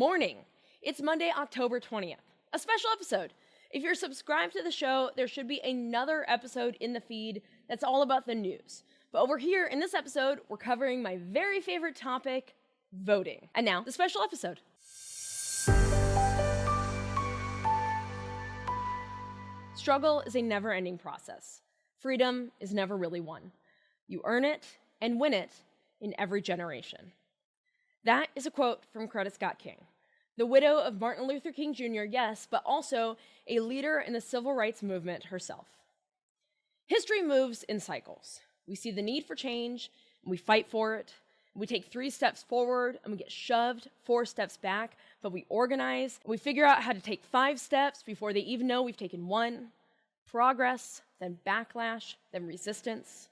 morning. It's Monday, October 20th, a special episode. If you're subscribed to the show, there should be another episode in the feed that's all about the news. But over here in this episode, we're covering my very favorite topic, voting. And now, the special episode. Struggle is a never-ending process. Freedom is never really won. You earn it and win it in every generation. That is a quote from Coretta King, the widow of Martin Luther King Jr., yes, but also a leader in the civil rights movement herself. History moves in cycles. We see the need for change, and we fight for it. We take 3 steps forward, and we get shoved 4 steps back, but we organize, and we figure out how to take 5 steps before they even know we've taken 1. Progress, then backlash, then resistance.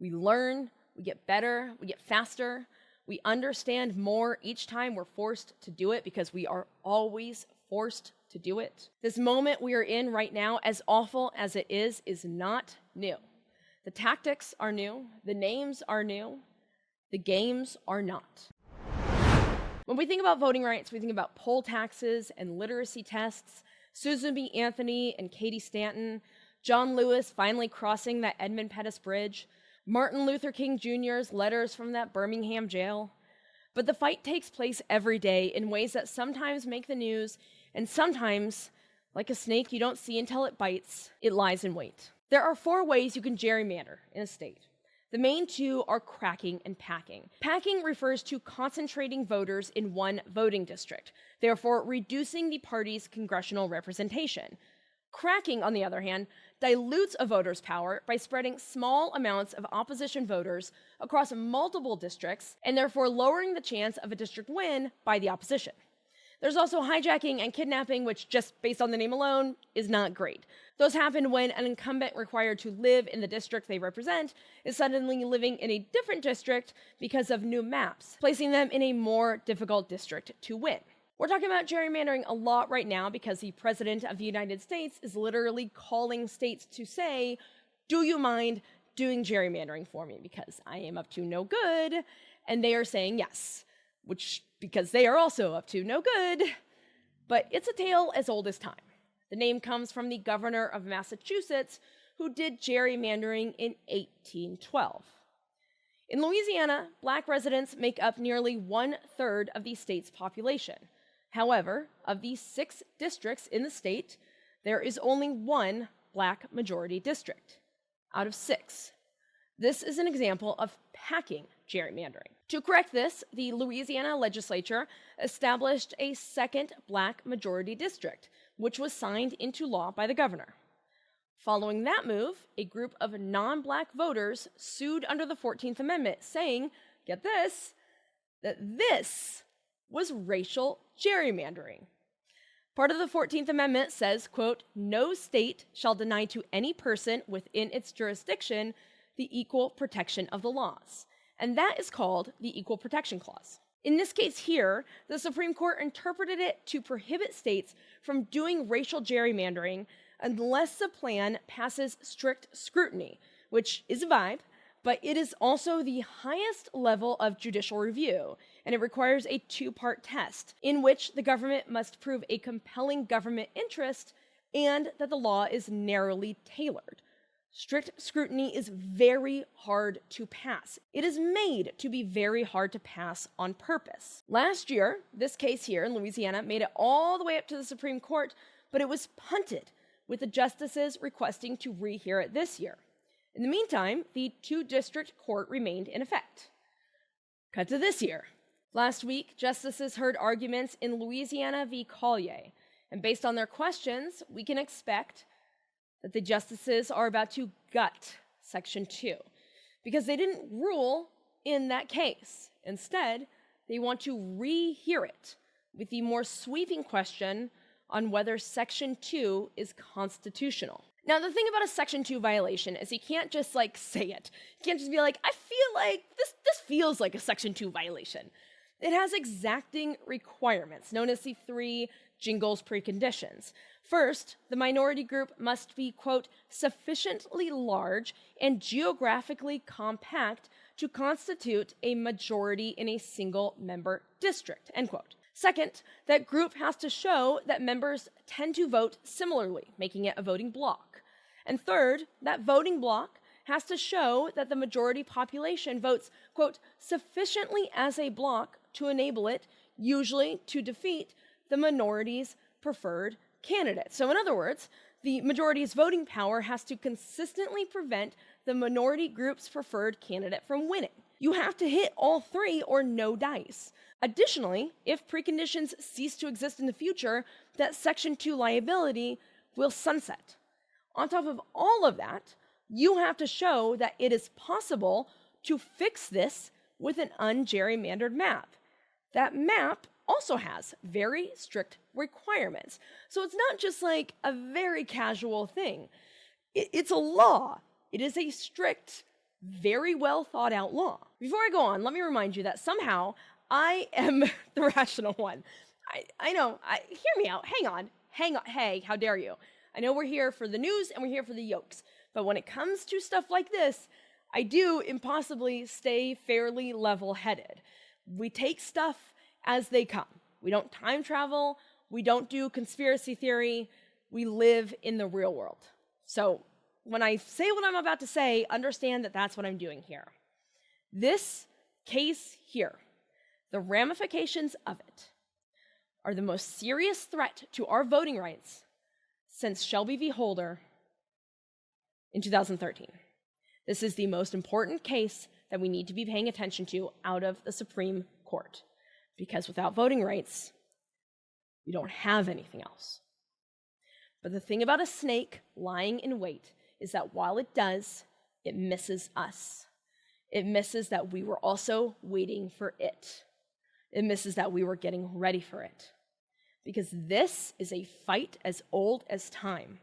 We learn, we get better, we get faster. We understand more each time we're forced to do it because we are always forced to do it. This moment we are in right now, as awful as it is not new. The tactics are new, the names are new, the games are not. When we think about voting rights, we think about poll taxes and literacy tests, Susan B. Anthony and Katie Stanton, John Lewis finally crossing that Edmund Pettus Bridge, Martin Luther King Jr.'s letters from that Birmingham jail. But the fight takes place every day in ways that sometimes make the news, and sometimes, like a snake you don't see until it bites, it lies in wait. There are 4 ways you can gerrymander in a state. The main 2 are cracking and packing. Packing refers to concentrating voters in one voting district, therefore reducing the party's congressional representation. Cracking, on the other hand, dilutes a voter's power by spreading small amounts of opposition voters across multiple districts and therefore lowering the chance of a district win by the opposition. There's also hijacking and kidnapping, which just based on the name alone is not great. Those happen when an incumbent required to live in the district they represent is suddenly living in a different district because of new maps, placing them in a more difficult district to win. We're talking about gerrymandering a lot right now because the President of the United States is literally calling states to say, do you mind doing gerrymandering for me because I am up to no good? And they are saying yes, because they are also up to no good. But it's a tale as old as time. The name comes from the governor of Massachusetts who did gerrymandering in 1812. In Louisiana, Black residents make up nearly 1/3 of the state's population. However, of the 6 districts in the state, there is only 1 Black majority district out of 6. This is an example of packing gerrymandering. To correct this, the Louisiana legislature established a 2nd Black majority district, which was signed into law by the governor. Following that move, a group of non-Black voters sued under the 14th Amendment, saying, get this, that this was racial gerrymandering. Part of the 14th Amendment says, quote, no state shall deny to any person within its jurisdiction the equal protection of the laws. And that is called the Equal Protection Clause. In this case here, the Supreme Court interpreted it to prohibit states from doing racial gerrymandering unless the plan passes strict scrutiny, which is a vibe, but it is also the highest level of judicial review, and it requires a 2-part test in which the government must prove a compelling government interest and that the law is narrowly tailored. Strict scrutiny is very hard to pass. It is made to be very hard to pass on purpose. Last year, this case here in Louisiana made it all the way up to the Supreme Court, but it was punted, with the justices requesting to rehear it this year. In the meantime, the 2-district court remained in effect. Cut to this year. Last week, justices heard arguments in Louisiana v. Callais, and based on their questions, we can expect that the justices are about to gut Section 2, because they didn't rule in that case. Instead, they want to rehear it with the more sweeping question on whether Section 2 is constitutional. Now, the thing about a Section 2 violation is you can't just, say it. You can't just be like, I feel like this feels like a Section 2 violation. It has exacting requirements, known as the 3 Jingles preconditions. First, the minority group must be, quote, sufficiently large and geographically compact to constitute a majority in a single member district, end quote. Second, that group has to show that members tend to vote similarly, making it a voting bloc. And third, that voting bloc has to show that the majority population votes, quote, sufficiently as a bloc to enable it, usually to defeat the minority's preferred candidate. So in other words, the majority's voting power has to consistently prevent the minority group's preferred candidate from winning. You have to hit all three or no dice. Additionally, if preconditions cease to exist in the future, that Section 2 liability will sunset. On top of all of that, you have to show that it is possible to fix this with an ungerrymandered map. That map also has very strict requirements. So it's not just like a very casual thing. It's a law. It is a strict, very well thought out law. Before I go on, let me remind you that somehow I am the rational one. I know, hear me out, hang on, hey, how dare you? I know we're here for the news and we're here for the yokes, but when it comes to stuff like this, I do impossibly stay fairly level-headed. We take stuff as they come. We don't time travel, we don't do conspiracy theory, we live in the real world. So when I say what I'm about to say, understand that that's what I'm doing here. This case here, the ramifications of it, are the most serious threat to our voting rights since Shelby v. Holder in 2013. This is the most important case that we need to be paying attention to out of the Supreme Court, because without voting rights, we don't have anything else. But the thing about a snake lying in wait is that while it does, it misses us. It misses that we were also waiting for it. It misses that we were getting ready for it. Because this is a fight as old as time.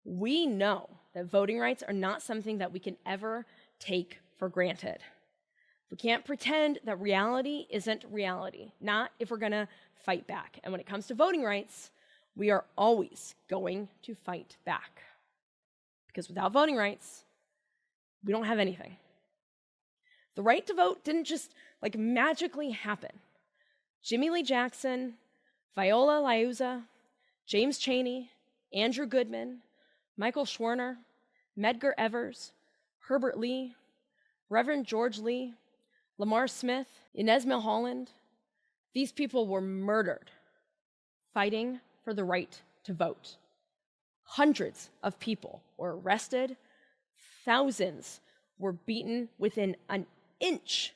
We know that voting rights are not something that we can ever take for granted. We can't pretend that reality isn't reality, not if we're gonna fight back. And when it comes to voting rights, we are always going to fight back. Because without voting rights, we don't have anything. The right to vote didn't just magically happen. Jimmy Lee Jackson, Viola Liuzzo, James Chaney, Andrew Goodman, Michael Schwerner, Medgar Evers, Herbert Lee, Reverend George Lee, Lamar Smith, Inez Milholland, these people were murdered fighting for the right to vote. Hundreds of people were arrested, thousands were beaten within an inch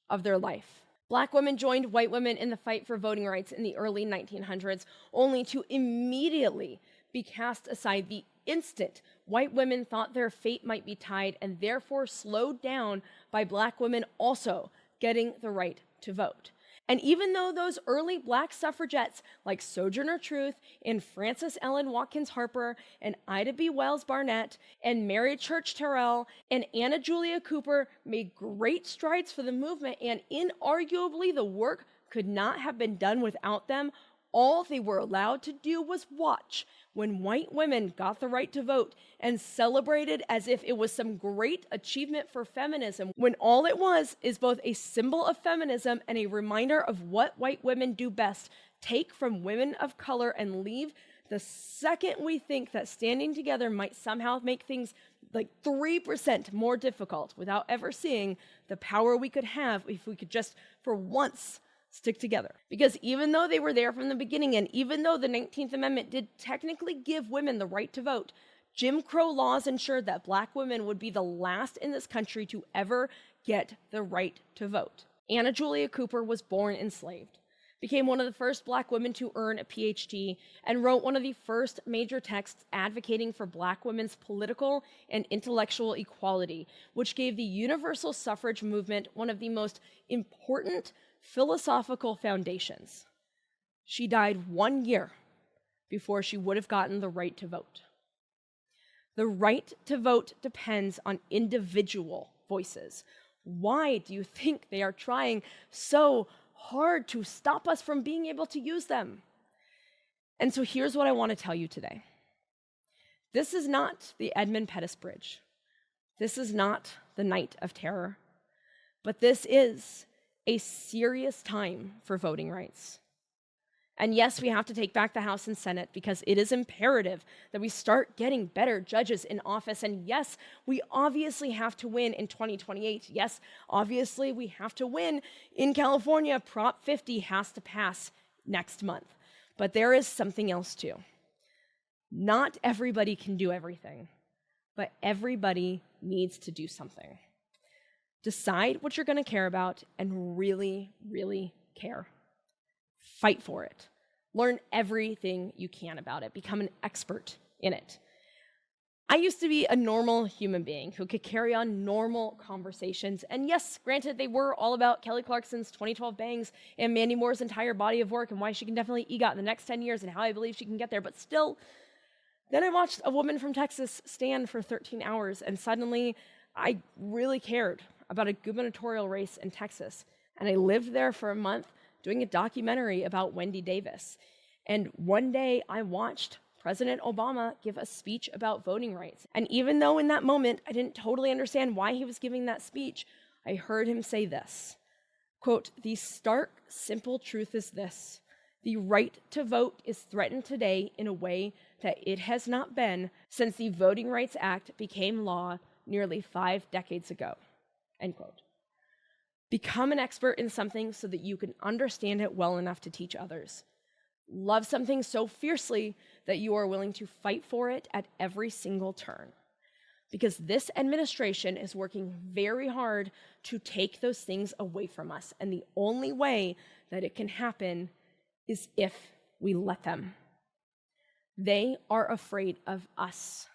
of their life. Black women joined white women in the fight for voting rights in the early 1900s, only to immediately be cast aside the instant white women thought their fate might be tied, and therefore slowed down by black women also getting the right to vote. And even though those early black suffragettes like Sojourner Truth and Frances Ellen Watkins Harper and Ida B. Wells Barnett and Mary Church Terrell and Anna Julia Cooper made great strides for the movement, and inarguably the work could not have been done without them, all they were allowed to do was watch when white women got the right to vote and celebrated as if it was some great achievement for feminism, when all it was is both a symbol of feminism and a reminder of what white women do best: take from women of color and leave the second we think that standing together might somehow make things 3% more difficult, without ever seeing the power we could have if we could just, for once, stick together. Because even though they were there from the beginning, and even though the 19th Amendment did technically give women the right to vote, Jim Crow laws ensured that black women would be the last in this country to ever get the right to vote. Anna Julia Cooper was born enslaved, became one of the first black women to earn a PhD, and wrote one of the first major texts advocating for black women's political and intellectual equality, which gave the universal suffrage movement one of the most important philosophical foundations. She died 1 year before she would have gotten the right to vote. The right to vote depends on individual voices. Why do you think they are trying so hard to stop us from being able to use them? And so here's what I want to tell you today. This is not the Edmund Pettus Bridge. This is not the Night of Terror. But this is a serious time for voting rights. And yes, we have to take back the House and Senate because it is imperative that we start getting better judges in office. And yes, we obviously have to win in 2028. Yes, obviously we have to win in California. Prop 50 has to pass next month. But there is something else too. Not everybody can do everything, but everybody needs to do something. Decide what you're going to care about and really, really care. Fight for it. Learn everything you can about it. Become an expert in it. I used to be a normal human being who could carry on normal conversations. And yes, granted, they were all about Kelly Clarkson's 2012 bangs and Mandy Moore's entire body of work and why she can definitely EGOT in the next 10 years and how I believe she can get there. But still, then I watched a woman from Texas stand for 13 hours, and suddenly I really cared about a gubernatorial race in Texas. And I lived there for a month doing a documentary about Wendy Davis. And one day I watched President Obama give a speech about voting rights. And even though in that moment I didn't totally understand why he was giving that speech, I heard him say this, quote, "The stark, simple truth is this. The right to vote is threatened today in a way that it has not been since the Voting Rights Act became law nearly 5 decades ago," end quote. Become an expert in something so that you can understand it well enough to teach others. Love something so fiercely that you are willing to fight for it at every single turn. Because this administration is working very hard to take those things away from us. And the only way that it can happen is if we let them. They are afraid of us.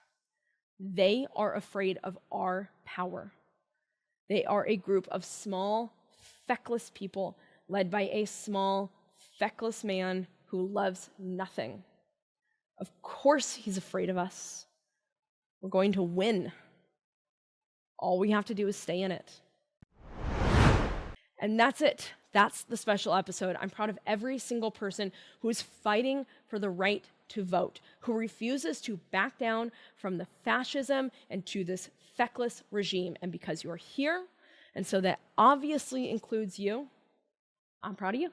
They are afraid of our power. They are a group of small, feckless people led by a small, feckless man who loves nothing. Of course he's afraid of us. We're going to win. All we have to do is stay in it. And that's it. That's the special episode. I'm proud of every single person who is fighting for the right to vote, who refuses to back down from the fascism and to this feckless regime. And because you're here, and so that obviously includes you, I'm proud of you.